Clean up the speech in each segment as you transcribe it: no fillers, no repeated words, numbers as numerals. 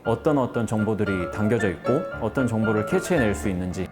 어떤 정보들이 담겨져 있고 어떤 정보를 캐치해낼 수 있는지.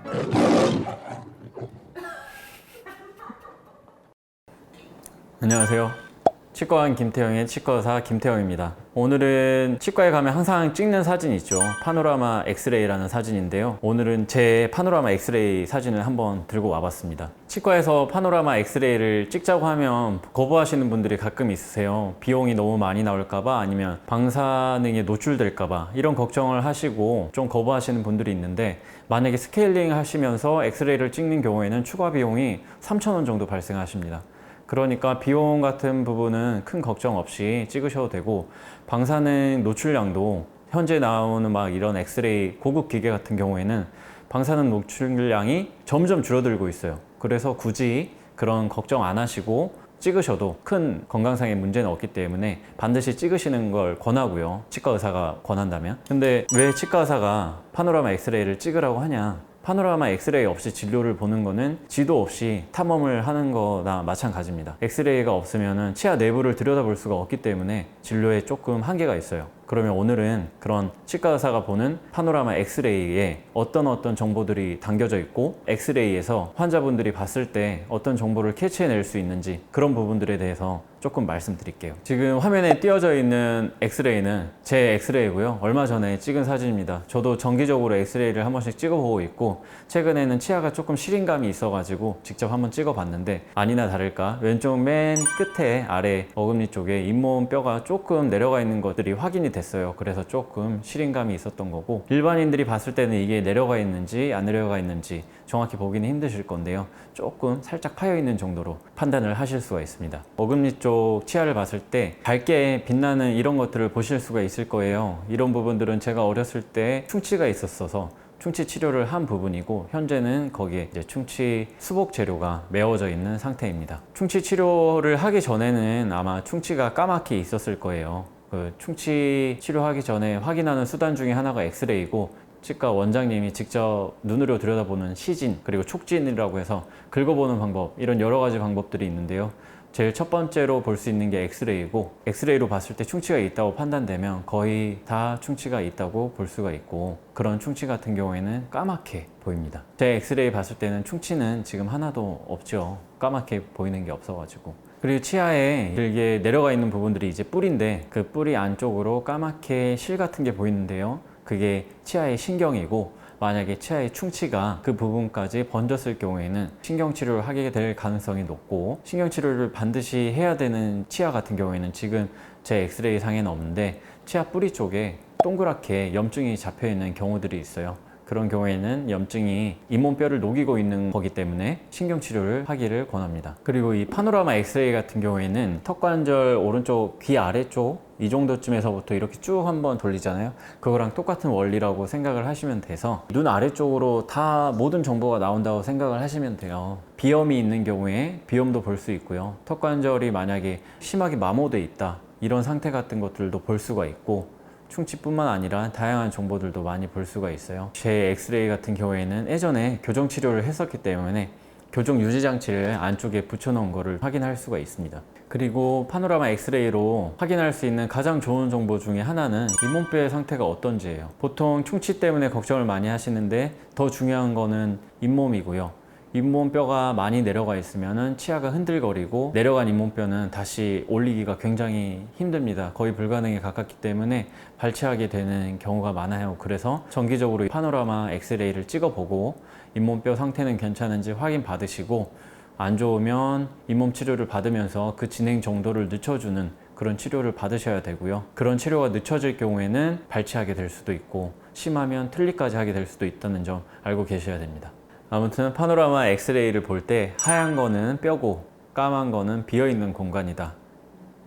안녕하세요. 치과왕 김태형의 치과의사 김태형입니다. 오늘은 치과에 가면 항상 찍는 사진 있죠. 파노라마 엑스레이라는 사진인데요. 오늘은 제 파노라마 엑스레이 사진을 한번 들고 와봤습니다. 치과에서 파노라마 엑스레이를 찍자고 하면 거부하시는 분들이 가끔 있으세요. 비용이 너무 많이 나올까봐, 아니면 방사능에 노출될까봐 이런 걱정을 하시고 좀 거부하시는 분들이 있는데, 만약에 스케일링 하시면서 엑스레이를 찍는 경우에는 추가 비용이 3,000원 정도 발생하십니다. 그러니까 비용 같은 부분은 큰 걱정 없이 찍으셔도 되고, 방사능 노출량도 현재 나오는 막 이런 엑스레이 고급 기계 같은 경우에는 방사능 노출량이 점점 줄어들고 있어요. 그래서 굳이 그런 걱정 안 하시고 찍으셔도 큰 건강상의 문제는 없기 때문에 반드시 찍으시는 걸 권하고요. 치과 의사가 권한다면. 근데 왜 치과 의사가 파노라마 엑스레이를 찍으라고 하냐? 파노라마 엑스레이 없이 진료를 보는 거는 지도 없이 탐험을 하는 거나 마찬가지입니다. 엑스레이가 없으면 치아 내부를 들여다볼 수가 없기 때문에 진료에 조금 한계가 있어요. 그러면 오늘은 그런 치과 의사가 보는 파노라마 엑스레이에 어떤 정보들이 담겨져 있고, 엑스레이에서 환자분들이 봤을 때 어떤 정보를 캐치해낼 수 있는지, 그런 부분들에 대해서 조금 말씀드릴게요. 지금 화면에 띄어져 있는 엑스레이는 제 엑스레이고요. 얼마 전에 찍은 사진입니다. 저도 정기적으로 엑스레이를 한 번씩 찍어보고 있고, 최근에는 치아가 조금 시린감이 있어가지고 직접 한번 찍어봤는데, 아니나 다를까 왼쪽 맨 끝에 아래 어금니 쪽에 잇몸 뼈가 조금 내려가 있는 것들이 확인이 됐어요. 그래서 조금 시린감이 있었던 거고, 일반인들이 봤을 때는 이게 내려가 있는지 안 내려가 있는지 정확히 보기는 힘드실 건데요. 조금 살짝 파여 있는 정도로 판단을 하실 수가 있습니다. 어금니 쪽 치아를 봤을 때 밝게 빛나는 이런 것들을 보실 수가 있을 거예요. 이런 부분들은 제가 어렸을 때 충치가 있었어서 충치 치료를 한 부분이고, 현재는 거기에 이제 충치 수복 재료가 메워져 있는 상태입니다. 충치 치료를 하기 전에는 아마 충치가 까맣게 있었을 거예요. 그 충치 치료하기 전에 확인하는 수단 중에 하나가 엑스레이고, 치과 원장님이 직접 눈으로 들여다보는 시진, 그리고 촉진이라고 해서 긁어보는 방법, 이런 여러 가지 방법들이 있는데요. 제일 첫 번째로 볼 수 있는 게 엑스레이고, 엑스레이로 봤을 때 충치가 있다고 판단되면 거의 다 충치가 있다고 볼 수가 있고, 그런 충치 같은 경우에는 까맣게 보입니다. 제 엑스레이 봤을 때는 충치는 지금 하나도 없죠. 까맣게 보이는 게 없어가지고. 그리고 치아에 길게 내려가 있는 부분들이 이제 뿔인데, 그 뿔이 안쪽으로 까맣게 실 같은 게 보이는데요. 그게 치아의 신경이고, 만약에 치아의 충치가 그 부분까지 번졌을 경우에는 신경치료를 하게 될 가능성이 높고, 신경치료를 반드시 해야 되는 치아 같은 경우에는 지금 제 엑스레이 상에는 없는데, 치아 뿌리 쪽에 동그랗게 염증이 잡혀 있는 경우들이 있어요. 그런 경우에는 염증이 잇몸뼈를 녹이고 있는 거기 때문에 신경치료를 하기를 권합니다. 그리고 이 파노라마 엑스레이 같은 경우에는 턱관절 오른쪽 귀 아래쪽 이 정도쯤에서부터 이렇게 쭉 한번 돌리잖아요. 그거랑 똑같은 원리라고 생각을 하시면 돼서, 눈 아래쪽으로 다 모든 정보가 나온다고 생각을 하시면 돼요. 비염이 있는 경우에 비염도 볼 수 있고요. 턱관절이 만약에 심하게 마모돼 있다, 이런 상태 같은 것들도 볼 수가 있고, 충치뿐만 아니라 다양한 정보들도 많이 볼 수가 있어요. 제 엑스레이 같은 경우에는 예전에 교정 치료를 했었기 때문에 교정 유지 장치를 안쪽에 붙여 놓은 거를 확인할 수가 있습니다. 그리고 파노라마 엑스레이로 확인할 수 있는 가장 좋은 정보 중에 하나는 잇몸뼈의 상태가 어떤지예요. 보통 충치 때문에 걱정을 많이 하시는데, 더 중요한 거는 잇몸이고요. 잇몸뼈가 많이 내려가 있으면 치아가 흔들거리고, 내려간 잇몸뼈는 다시 올리기가 굉장히 힘듭니다. 거의 불가능에 가깝기 때문에 발치하게 되는 경우가 많아요. 그래서 정기적으로 파노라마 엑스레이를 찍어보고 잇몸뼈 상태는 괜찮은지 확인 받으시고, 안 좋으면 잇몸 치료를 받으면서 그 진행 정도를 늦춰주는 그런 치료를 받으셔야 되고요. 그런 치료가 늦춰질 경우에는 발치하게 될 수도 있고, 심하면 틀니까지 하게 될 수도 있다는 점 알고 계셔야 됩니다. 아무튼 파노라마 엑스레이를 볼 때 하얀 거는 뼈고 까만 거는 비어있는 공간이다,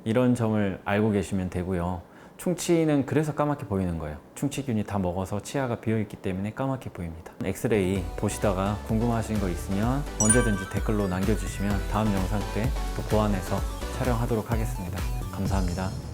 이런 점을 알고 계시면 되고요. 충치는 그래서 까맣게 보이는 거예요. 충치균이 다 먹어서 치아가 비어있기 때문에 까맣게 보입니다. 엑스레이 보시다가 궁금하신 거 있으면 언제든지 댓글로 남겨주시면 다음 영상 때 또 보완해서 촬영하도록 하겠습니다. 감사합니다.